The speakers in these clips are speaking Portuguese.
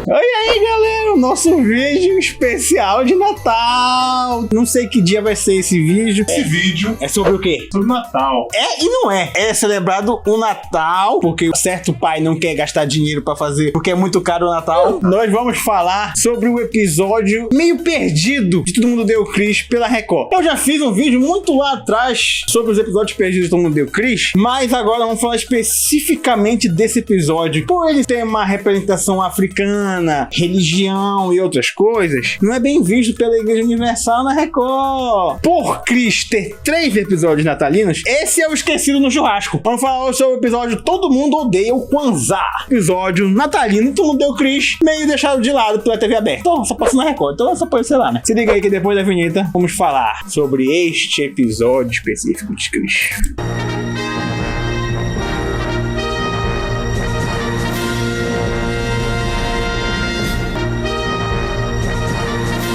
E aí, galera, o nosso vídeo especial de Natal. Não sei que dia vai ser esse vídeo. Esse vídeo é sobre o quê? Sobre o Natal. É e não é. É celebrado o Natal, porque certo pai não quer gastar dinheiro pra fazer, porque é muito caro o Natal. Nós vamos falar sobre o episódio meio perdido de Todo Mundo Deu Chris pela Record. Eu já fiz um vídeo muito lá atrás sobre os episódios perdidos de Todo Mundo Deu Chris, mas agora vamos falar especificamente desse episódio. Por ele ter uma representação africana, religião e outras coisas, não é bem visto pela Igreja Universal na Record. Por Chris ter 3 episódios natalinos, esse é o esquecido no churrasco. Vamos falar sobre o episódio Todo Mundo Odeia o Kwanzaa. Episódio natalino, Todo Mundo Deu Chris, meio deixado de lado pela TV aberta. Então, só passa na Record, então só pode ser lá, né? Se liga aí que depois da vinheta, vamos falar sobre este episódio específico de Chris.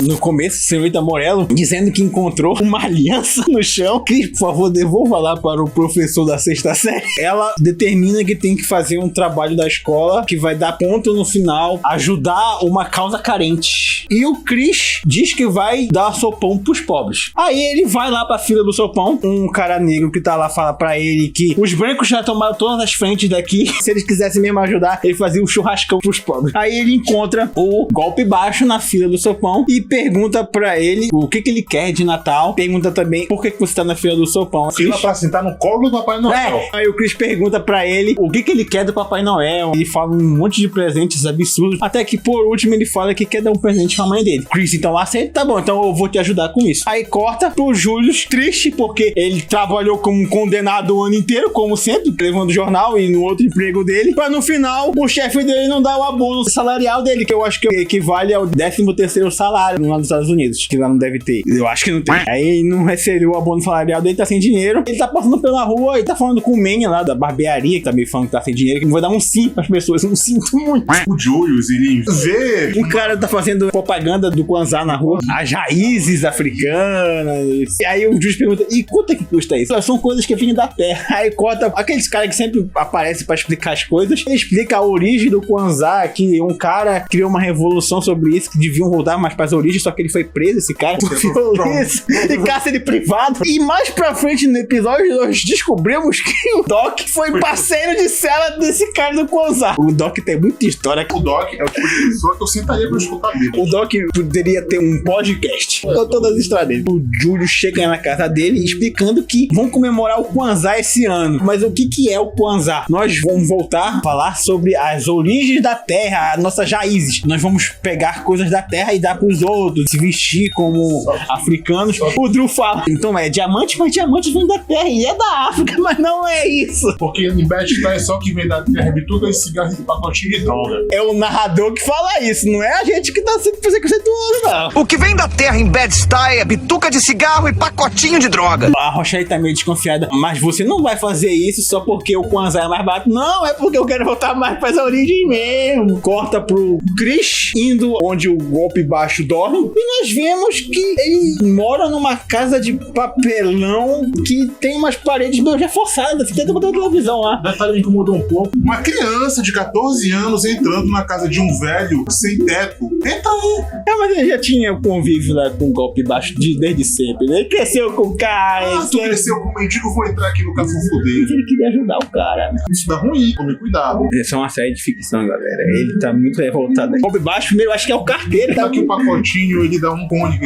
No começo, senhorita Morello dizendo que encontrou uma aliança no chão. Cris, por favor, devolva lá para o professor da 6ª série. Ela determina que tem que fazer um trabalho da escola que vai dar ponto no final, ajudar uma causa carente. E o Chris diz que vai dar sopão pros pobres. Aí ele vai lá pra fila do sopão. Um cara negro que tá lá fala pra ele que os brancos já tomaram todas as frentes daqui. Se eles quisessem mesmo ajudar, ele fazia um churrascão pros pobres. Aí ele encontra o golpe baixo na fila do sopão e pergunta pra ele o que ele quer de Natal. Pergunta também por que você tá na fila do sopão. Fila pra sentar no colo do Papai Noel. Aí o Chris pergunta pra ele o que ele quer do Papai Noel. Ele fala um monte de presentes absurdos. Até que por último ele fala que quer dar um presente pra mãe dele. Chris então aceita, tá bom, então eu vou te ajudar com isso. Aí corta pro Júlio triste porque ele trabalhou como um condenado o ano inteiro, como sempre, levando jornal e no outro emprego dele, pra no final o chefe dele não dar o abono salarial dele, que eu acho que equivale ao 13º salário lá nos Estados Unidos, que lá não deve ter. Eu acho que não tem. Aí ele não recebeu o abono salarial dele, tá sem dinheiro. Ele tá passando pela rua e tá falando com o Manny lá da barbearia, que tá meio falando que tá sem dinheiro, que não vai dar um sim pras pessoas. Eu não sinto muito. O Julius, ele vê um cara tá fazendo propaganda do Kwanzaa na rua, as raízes africanas. E aí o Julius pergunta, e quanto é que custa isso? São coisas que vêm da terra. Aí corta aqueles caras que sempre aparecem pra explicar as coisas. Ele explica a origem do Kwanzaa, que um cara criou uma revolução sobre isso, que deviam voltar mais pras origens, só que ele foi preso, esse cara, por violência e cárcere privado. E mais pra frente no episódio, nós descobrimos que o Doc foi parceiro de cela desse cara do Kwanzaa. O Doc tem muita história. O Doc é o tipo de pessoa que eu sentaria pra escutar dele. O Doc poderia ter um podcast com todas as histórias dele. O Júlio chega na casa dele explicando que vão comemorar o Kwanzaa esse ano. Mas o que é o Kwanzaa? Nós vamos voltar a falar sobre as origens da terra, as nossas raízes. Nós vamos pegar coisas da terra e dar pros outros, se vestir como africanos. O Drew fala, então é diamante, mas diamante vem da terra e é da África, mas não é isso. Porque em Bad-Stuy é só que vem da terra, bituca, cigarro e pacotinho de droga. É o narrador que fala isso, não é a gente que tá sendo preconceituoso, não. O que vem da terra em Bad-Stuy é bituca de cigarro e pacotinho de droga. A Rochelle tá meio desconfiada, mas você não vai fazer isso só porque o Kwanzaa é mais barato. Não, é porque eu quero voltar mais pras origens mesmo. Corta pro Chris indo onde o golpe baixo dorme e nós vemos que ele mora numa casa de papelão que tem umas paredes meio reforçadas. Você tenta botar uma televisão lá. Detalhe me incomodou um pouco. Uma criança de 14 anos entrando na casa de um velho sem teto. Entra aí. Mas ele já tinha o convívio lá com o golpe baixo desde sempre, né? Ele cresceu com o cara. Tu cresceu com o mendigo, vou entrar aqui no cafufu dele. Ele queria ajudar o cara, né? Isso dá ruim, tome cuidado. Essa é uma série de ficção, galera. Ele tá muito revoltado. O golpe baixo, primeiro, acho que é o carteiro. Tá aqui o pacotinho, ele dá um cônigo.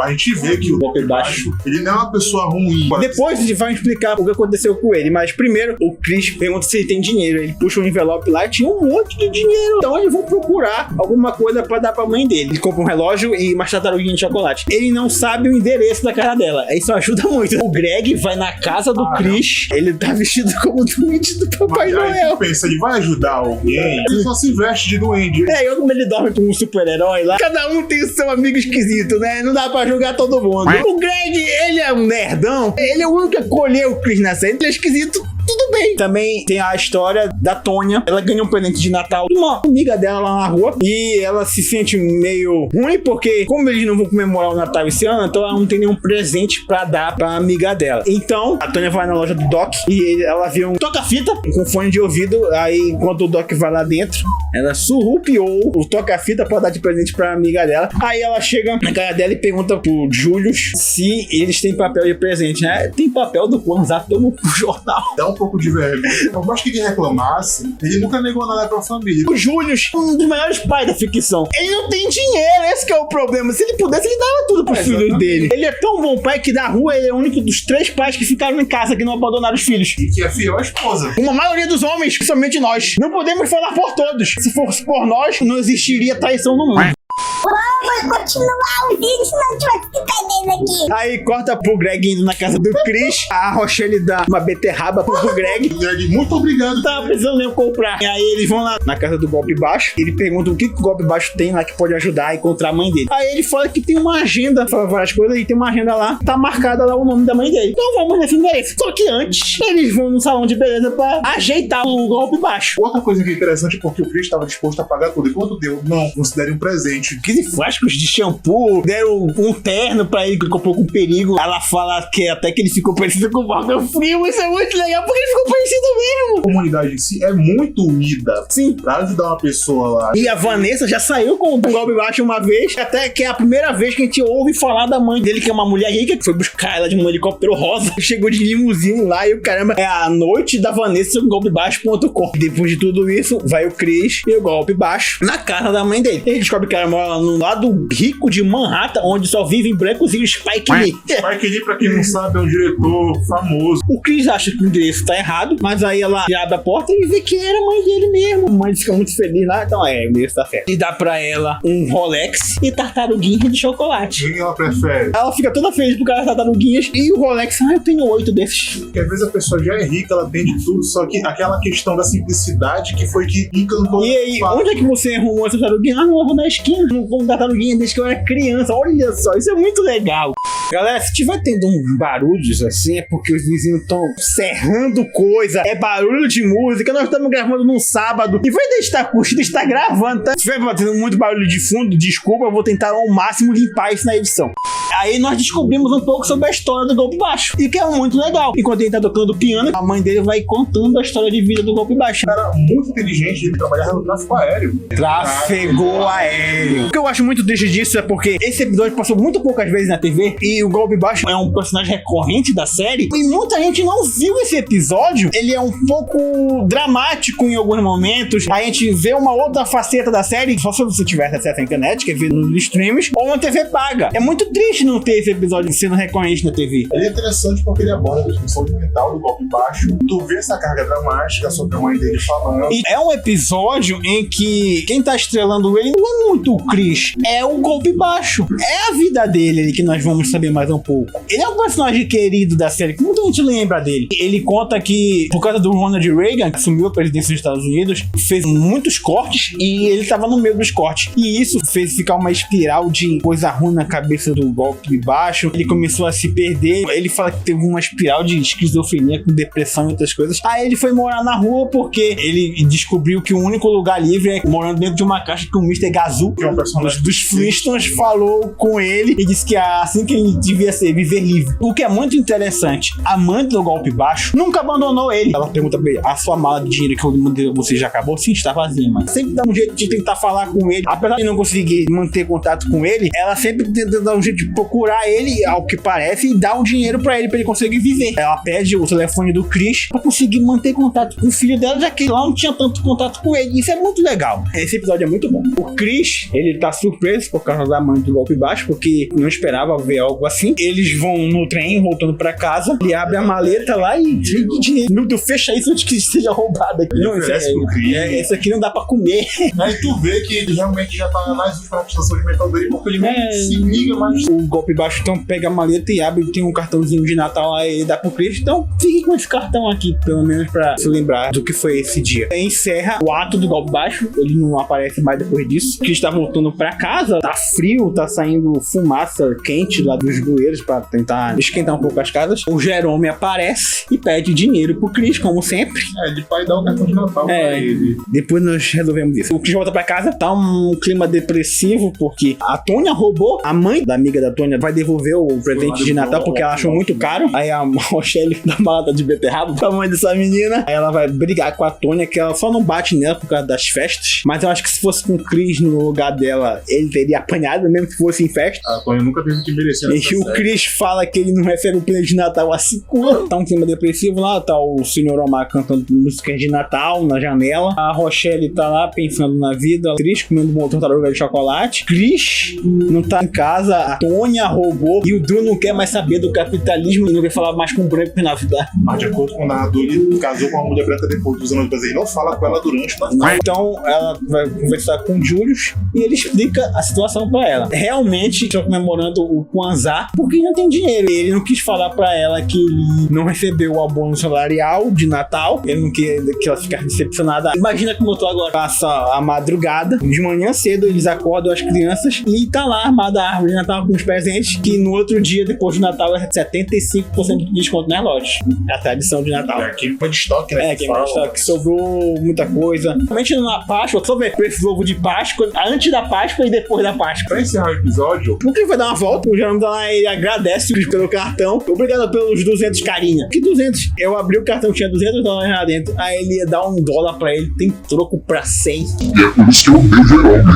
A gente vê que o golpe baixo, ele não é uma pessoa ruim. Depois a gente vai explicar o que aconteceu com ele, mas primeiro o Chris pergunta se ele tem dinheiro. Ele puxa um envelope lá e tinha um monte de dinheiro. Então eles vão procurar alguma coisa pra dar pra mãe dele. Ele compra um relógio e uma tartaruguinha de chocolate. Ele não sabe o endereço da casa dela. Isso ajuda muito. O Greg vai na casa do Chris. Ele tá vestido como duende do Papai Noel. Pensa, ele vai ajudar alguém? Ele só se veste de duende. Eu como ele dorme com um super-herói lá. Cada um tem o seu amigo esquisito, né? Não dá pra julgar todo mundo. O Greg, ele é um nerdão. Ele é o único que acolheu o Chris na série. Ele é esquisito. Tudo bem. Também tem a história da Tônia. Ela ganhou um presente de Natal de uma amiga dela lá na rua. E ela se sente meio ruim, porque como eles não vão comemorar o Natal esse ano, então ela não tem nenhum presente pra dar pra amiga dela. Então, a Tônia vai na loja do Doc e ela vê um toca-fita com fone de ouvido. Aí, enquanto o Doc vai lá dentro, ela surrupiou o toca-fita pra dar de presente pra amiga dela. Aí ela chega na cara dela e pergunta pro Julius se eles têm papel de presente, né? Tem papel do Kwanzaa, toma pro jornal. Dá um pouco de vergonha. Eu acho que ele reclamasse, ele nunca negou nada pra família. O Julius, um dos melhores pais da ficção, ele não tem dinheiro, esse que é o problema. Se ele pudesse, ele dava tudo pro filho dele. Ele é tão bom pai que da rua ele é o único dos 3 pais que ficaram em casa, que não abandonaram os filhos. E que é fiel à esposa. Como a maioria dos homens, principalmente nós. Não podemos falar por todos. Se fosse por nós, não existiria traição no mundo. Vamos continuar o vídeo, senão a gente vai ficar perdendo aqui. Aí corta pro Greg indo na casa do Chris. A Rochelle dá uma beterraba pro Greg. Greg, muito obrigado. Tava precisando mesmo comprar. E aí eles vão lá na casa do Golpe Baixo. Ele pergunta o que o Golpe Baixo tem lá que pode ajudar a encontrar a mãe dele. Aí ele fala que tem uma agenda, fala várias coisas, e tem uma agenda lá, tá marcada lá o nome da mãe dele. Então vamos nesse endereço. Só que antes, eles vão no salão de beleza pra ajeitar o Golpe Baixo. Outra coisa que é interessante é porque o Chris estava disposto a pagar tudo. E quando deu, não, considere um presente. 15 frascos de shampoo, deram um terno pra ele que ele comprou com perigo. Ela fala que até que ele ficou parecido com o Morgan Freeman. Isso é muito legal, porque ele ficou parecido mesmo. A comunidade em si é muito unida. Sim. Pra ajudar uma pessoa lá. E a Vanessa já saiu com o Golpe Baixo uma vez, até que é a primeira vez que a gente ouve falar da mãe dele, que é uma mulher rica, que foi buscar ela de um helicóptero rosa. Chegou de limusine lá e o caramba, é a noite da Vanessa no golpebaixo.com. Depois de tudo isso, vai o Chris e o Golpe Baixo na casa da mãe dele. Ele descobre que ela mora no lado rico de Manhattan, onde só vivem brancos e o Spike Lee. Spike Lee, pra quem não sabe, é um diretor famoso. O Chris acha que o endereço tá errado, mas aí ela abre a porta e vê que era a mãe dele mesmo. A mãe fica muito feliz lá, então o endereço tá certo. E dá pra ela um Rolex e tartaruguinha de chocolate. Quem ela prefere? Ela fica toda feliz por causa das tartaruguinhas e o Rolex, eu tenho 8 desses. Porque às vezes a pessoa já é rica, ela tem de tudo, só que aquela questão da simplicidade que foi que encantou. E aí, onde é que você arrumou essa tartaruguinha? Ah, não, eu vou na esquina, não como tartaruguinha desde que eu era criança. Olha só, isso é muito legal. Galera, se tiver tendo um barulhos assim, é porque os vizinhos estão serrando coisa, é barulho de música, nós estamos gravando num sábado, e vai deixar curtido, está gravando, tá? Se estiver batendo muito barulho de fundo, desculpa, eu vou tentar ao máximo limpar isso na edição. Aí nós descobrimos um pouco sobre a história do Golpe Baixo, e que é muito legal. Enquanto ele tá tocando piano, a mãe dele vai contando a história de vida do Golpe Baixo. Era muito inteligente, ele trabalhava no tráfego aéreo. Tráfego aéreo. O que eu acho muito triste disso é porque esse episódio passou muito poucas vezes na TV, e o Golpe Baixo é um personagem recorrente da série, e muita gente não viu esse episódio. Ele é um pouco dramático em alguns momentos. A gente vê uma outra faceta da série, só se você tivesse acesso à internet, quer ver nos streams, ou na TV paga. É muito triste não ter esse episódio sendo recorrente na TV. Ele é interessante porque ele aborda a disfunção mental do Golpe Baixo. Tu vê essa carga dramática sobre a mãe dele falando. E é um episódio em que quem tá estrelando ele não é muito o Chris, é o Golpe Baixo. É a vida dele que nós vamos saber mais um pouco. Ele é um personagem querido da série, que muita gente lembra dele. Ele conta que, por causa do Ronald Reagan, que assumiu a presidência dos Estados Unidos, fez muitos cortes e ele tava no meio dos cortes. E isso fez ficar uma espiral de coisa ruim na cabeça do Golpe Baixo. Ele começou a se perder. Ele fala que teve uma espiral de esquizofrenia com depressão e outras coisas. Aí ele foi morar na rua porque ele descobriu que o único lugar livre é morando dentro de uma caixa que o Mr. Gazoo, Que é um personagem dos Flintstones, falou com ele e disse que é assim que ele devia ser, viver livre. O que é muito interessante, a mãe do Golpe Baixo nunca abandonou ele. Ela pergunta pra ele, a sua mala de dinheiro que eu mandei você já acabou? Sim, está vazia, mas sempre dá um jeito de tentar falar com ele. Apesar de não conseguir manter contato com ele, ela sempre tenta dar um jeito de procurar ele, ao que parece, e dar um dinheiro pra ele conseguir viver. Ela pede o telefone do Chris pra conseguir manter contato com o filho dela, já que lá não tinha tanto contato com ele. Isso é muito legal. Esse episódio é muito bom. O Chris, ele tá surpreso por causa da mãe do Golpe Baixo, porque não esperava ver algo assim. Eles vão no trem, voltando pra casa, ele abre a maleta lá e meu Deus, fecha isso antes que seja roubado aqui. Não, isso aqui não dá pra comer. Aí tu vê que ele realmente já tá nas últimas prestações de mental dele, porque ele não se liga mais. O Golpe Baixo então pega a maleta e abre, tem um cartãozinho de Natal aí e dá pro Chris. Então fique com esse cartão aqui, pelo menos pra se lembrar do que foi esse dia. Encerra o ato do Golpe Baixo, ele não aparece mais depois disso. O Chris tá voltando pra casa, tá frio, tá saindo fumaça quente lá dos dos bueiros pra tentar esquentar um pouco as casas. O Jerome aparece e pede dinheiro pro Chris, como sempre. Ele vai dar o cartão de Natal pra ele. Depois nós resolvemos isso. O Chris volta pra casa, tá um clima depressivo, porque a Tônia roubou. A mãe da amiga da Tônia vai devolver o presente de Natal, porque ela achou muito caro. Aí a Rochelle dá uma lata de beterraba pra mãe dessa menina. Aí ela vai brigar com a Tônia, que ela só não bate nela por causa das festas. Mas eu acho que se fosse com o Chris no lugar dela, ele teria apanhado, mesmo que fosse em festa. A Tônia nunca teve que merecer E essa o série. Chris fala que ele não recebe o presente de Natal há 5 anos. Tá um clima depressivo lá, tá o Sr. Omar cantando músicas de Natal na janela. A Rochelle tá lá pensando na vida, triste, comendo uma tartaruga de chocolate. Chris não tá em casa, a Tônia roubou e o Drew não quer mais saber do capitalismo e não quer falar mais com o branco na vida. Mas de acordo com o narrador, ele casou com uma mulher branca depois dos anos, mas ele não fala com ela durante o Natal. Então ela vai conversar com o Julius e ele explica a situação pra ela. Realmente estão comemorando o Kwanzaa porque não tem dinheiro. Ele não quis falar pra ela que ele não recebeu o abono salarial de Natal. Ele não queria que ela ficasse decepcionada. Imagina como eu tô agora. Passa a madrugada, de manhã cedo eles acordam as crianças e tá lá armada a árvore de Natal com os presentes, que no outro dia, depois do Natal, é 75% de desconto nas lojas. É a tradição de Natal. É aquele foi de estoque, né? Que mostra que sobrou muita coisa. Realmente na Páscoa, só ver esse ovo de Páscoa, antes da Páscoa e depois da Páscoa. Pra encerrar o episódio, Porque ele vai dar uma volta, o Jerome tá lá, ele agradece pelo cartão. Obrigado pelos 200, carinha. Que 200? Eu abri o cartão, tinha $200 lá dentro. Aí ele ia dar $1 pra ele, tem troco pra 100.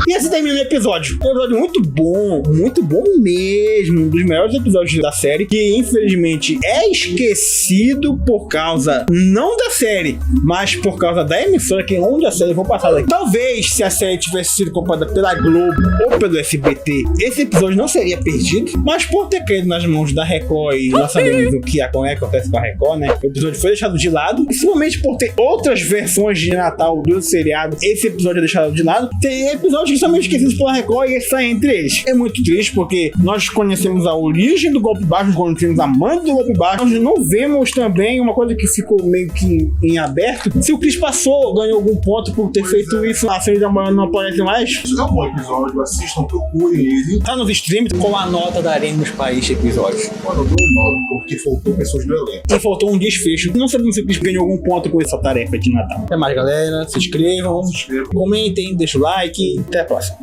E assim termina o episódio. Um episódio muito bom mesmo. Um dos melhores episódios da série, que infelizmente é esquecido por causa, não da série, mas por causa da emissora, que é onde a série foi passada. Talvez se a série tivesse sido comprada pela Globo ou pelo SBT, esse episódio não seria perdido, mas por ter caído nas mãos da Record, e nós sabemos o que acontece com a Record, né? O episódio foi deixado de lado, principalmente por ter outras versões de Natal do seriado. Esse episódio é deixado de lado. Tem episódios que são meio esquecidos pela Record e esse está entre eles. É muito triste porque nós conhecemos a origem do golpe baixo, conhecemos a mãe do golpe baixo. Nós não vemos também uma coisa que ficou meio que em aberto. Se o Chris passou, ganhou algum ponto por ter feito isso, a série da manhã não aparece mais. isso é um bom episódio, assistam, procurem ele. Tá nos streams, com a nota daremos para este episódio. Mano, eu dou um 9, porque faltou pessoas no elenco. E faltou um desfecho. Não sabemos se o Chris ganhou algum ponto com essa tarefa de Natal. Até mais, galera. Se inscrevam, comentem, deixem o like. Até a próxima.